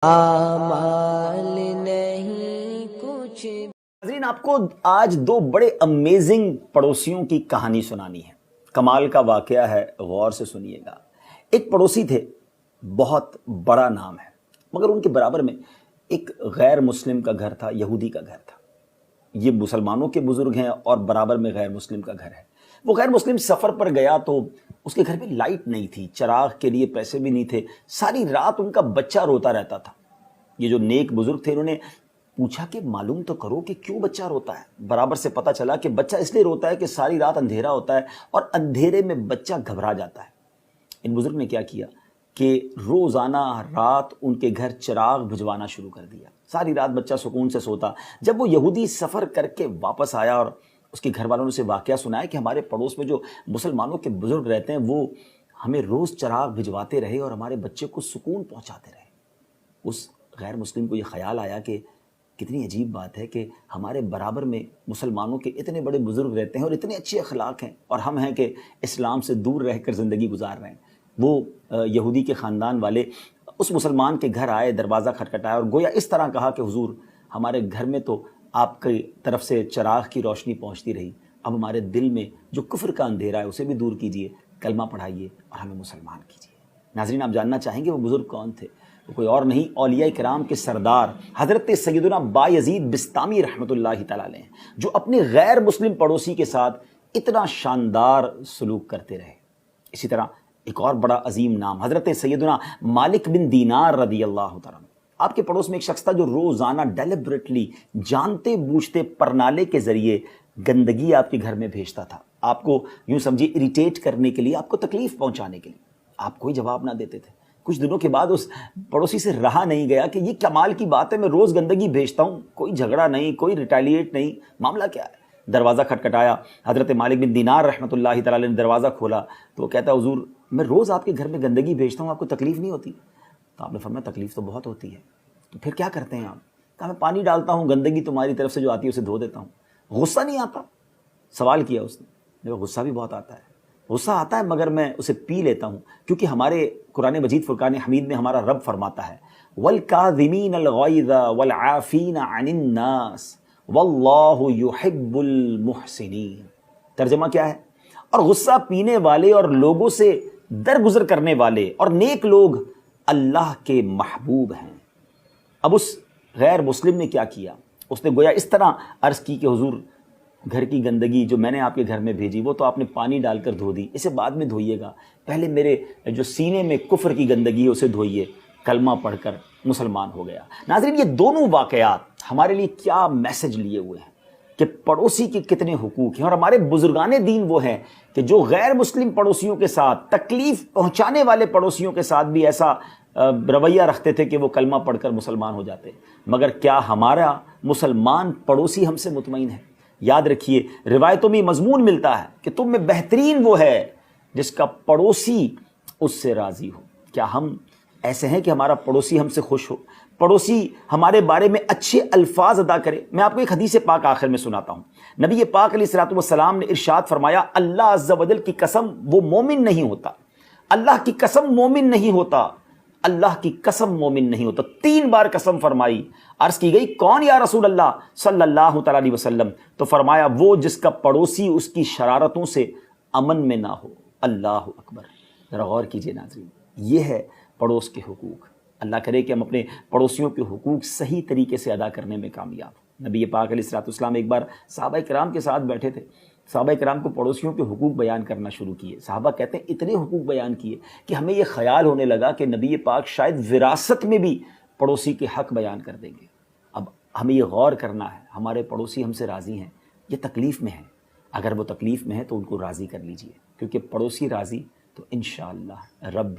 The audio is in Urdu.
اعمال نہیں کچھ۔ ناظرین، آپ کو آج دو بڑے امیزنگ پڑوسیوں کی کہانی سنانی ہے۔ کمال کا واقعہ ہے، غور سے سنیے گا۔ ایک پڑوسی تھے، بہت بڑا نام ہے، مگر ان کے برابر میں ایک غیر مسلم کا گھر تھا، یہودی کا گھر تھا۔ یہ مسلمانوں کے بزرگ ہیں اور برابر میں غیر مسلم کا گھر ہے۔ وہ غیر مسلم سفر پر گیا تو اس کے گھر میں لائٹ نہیں تھی، چراغ کے لیے پیسے بھی نہیں تھے، ساری رات ان کا بچہ روتا رہتا تھا۔ یہ جو نیک بزرگ تھے انہوں نے پوچھا کہ معلوم تو کرو کہ کیوں بچہ روتا ہے۔ برابر سے پتہ چلا کہ بچہ اس لیے روتا ہے کہ ساری رات اندھیرا ہوتا ہے اور اندھیرے میں بچہ گھبرا جاتا ہے۔ ان بزرگ نے کیا کیا کہ روزانہ رات ان کے گھر چراغ بھجوانا شروع کر دیا۔ ساری رات بچہ سکون سے سوتا۔ جب وہ یہودی سفر کر کے واپس آیا اور اس کے گھر والوں نے اسے واقعہ سنایا کہ ہمارے پڑوس میں جو مسلمانوں کے بزرگ رہتے ہیں وہ ہمیں روز چراغ بھجواتے رہے اور ہمارے بچے کو سکون پہنچاتے رہے، اس غیر مسلم کو یہ خیال آیا کہ کتنی عجیب بات ہے کہ ہمارے برابر میں مسلمانوں کے اتنے بڑے بزرگ رہتے ہیں اور اتنے اچھے اخلاق ہیں، اور ہم ہیں کہ اسلام سے دور رہ کر زندگی گزار رہے ہیں۔ وہ یہودی کے خاندان والے اس مسلمان کے گھر آئے، دروازہ کھٹکھٹایا اور گویا اس طرح کہا کہ حضور، ہمارے گھر میں تو آپ کی طرف سے چراغ کی روشنی پہنچتی رہی، اب ہمارے دل میں جو کفر کا اندھیرا ہے اسے بھی دور کیجئے، کلمہ پڑھائیے اور ہمیں مسلمان کیجئے۔ ناظرین، آپ جاننا چاہیں گے وہ بزرگ کون تھے؟ وہ کوئی اور نہیں، اولیاء کرام کے سردار حضرت سیدنا بایزید بسطامی رحمۃ اللہ تعالی علیہ ہیں، جو اپنے غیر مسلم پڑوسی کے ساتھ اتنا شاندار سلوک کرتے رہے۔ اسی طرح ایک اور بڑا عظیم نام حضرت سیدنا مالک بن دینار رضی اللہ تعالیٰ عنہ۔ آپ کے پڑوس میں ایک شخص تھا جو روزانہ ڈیلیبریٹلی، جانتے بوجھتے پرنالے کے ذریعے گندگی آپ کے گھر میں بھیجتا تھا، آپ کو یوں سمجھیے اریٹیٹ کرنے کے لیے، آپ کو تکلیف پہنچانے کے لیے۔ آپ کوئی جواب نہ دیتے تھے۔ کچھ دنوں کے بعد اس پڑوسی سے رہا نہیں گیا کہ یہ کمال کی بات ہے، میں روز گندگی بھیجتا ہوں، کوئی جھگڑا نہیں، کوئی ریٹیلیٹ نہیں، معاملہ کیا ہے؟ دروازہ کھٹکھٹایا، حضرت مالک بن دینار رحمۃ اللہ تعالی نے دروازہ کھولا تو وہ کہتا ہے حضور، میں روز آپ کے گھر میں گندگی بھیجتا ہوں، آپ کو تکلیف نہیں ہوتی؟ تو آپ نے فرمایا تکلیف تو بہت ہوتی ہے، تو پھر کیا کرتے ہیں آپ؟ کہا میں پانی ڈالتا ہوں، گندگی تمہاری طرف سے جو آتی ہے اسے دھو دیتا ہوں۔ غصہ نہیں آتا؟ سوال کیا اس نے۔ میرے غصہ بھی بہت آتا ہے، غصہ آتا ہے مگر میں اسے پی لیتا ہوں، کیونکہ ہمارے قرآن مجید فرقان حمید میں ہمارا رب فرماتا ہے وَالْكَاظِمِينَ الْغَيْظَ وَالْعَافِينَ عَنِ النَّاسِ وَاللَّهُ يُحِبُّ الْمُحْسِنِينَ۔ ترجمہ کیا ہے؟ اور غصہ پینے والے اور لوگوں سے درگزر کرنے والے اور نیک لوگ اللہ کے محبوب ہیں۔ اب اس غیر مسلم نے کیا کیا؟ اس نے گویا اس طرح عرض کی کہ حضور، گھر کی گندگی جو میں نے آپ کے گھر میں بھیجی وہ تو آپ نے پانی ڈال کر دھو دی، اسے بعد میں دھوئیے گا، پہلے میرے جو سینے میں کفر کی گندگی ہے اسے دھوئیے۔ کلمہ پڑھ کر مسلمان ہو گیا۔ ناظرین، یہ دونوں واقعات ہمارے لیے کیا میسج لیے ہوئے ہیں کہ پڑوسی کے کتنے حقوق ہیں، اور ہمارے بزرگان دین وہ ہیں کہ جو غیر مسلم پڑوسیوں کے ساتھ، تکلیف پہنچانے والے پڑوسیوں کے ساتھ بھی ایسا رویہ رکھتے تھے کہ وہ کلمہ پڑھ کر مسلمان ہو جاتے۔ مگر کیا ہمارا مسلمان پڑوسی ہم سے مطمئن ہے؟ یاد رکھیے، روایتوں میں مضمون ملتا ہے کہ تم میں بہترین وہ ہے جس کا پڑوسی اس سے راضی ہو۔ کیا ہم ایسے ہیں کہ ہمارا پڑوسی ہم سے خوش ہو، پڑوسی ہمارے بارے میں اچھے الفاظ ادا کرے؟ میں آپ کو ایک حدیث پاک آخر میں سناتا ہوں۔ نبی پاک علیہ الصلوۃ والسلام نے ارشاد فرمایا، اللہ عز و جل کی قسم وہ مومن نہیں ہوتا، اللہ کی قسم مومن نہیں ہوتا، اللہ کی قسم مومن نہیں ہوتا۔ 3 بار قسم فرمائی۔ عرض کی گئی کون یا رسول اللہ صلی اللہ تعالی علیہ وسلم؟ تو فرمایا وہ جس کا پڑوسی اس کی شرارتوں سے امن میں نہ ہو۔ اللہ اکبر! ذرا غور کیجئے ناظرین، یہ ہے پڑوس کے حقوق۔ اللہ کرے کہ ہم اپنے پڑوسیوں کے حقوق صحیح طریقے سے ادا کرنے میں کامیاب ہوں۔ نبی پاک علیہ الصلوۃ والسلام ایک بار صحابہ کرام کے ساتھ بیٹھے تھے، صحابہ کرام کو پڑوسیوں کے حقوق بیان کرنا شروع کیے۔ صحابہ کہتے ہیں اتنے حقوق بیان کیے کہ ہمیں یہ خیال ہونے لگا کہ نبی پاک شاید وراثت میں بھی پڑوسی کے حق بیان کر دیں گے۔ اب ہمیں یہ غور کرنا ہے، ہمارے پڑوسی ہم سے راضی ہیں، یہ تکلیف میں ہیں؟ اگر وہ تکلیف میں ہے تو ان کو راضی کر لیجئے، کیونکہ پڑوسی راضی تو انشاءاللہ رب بھی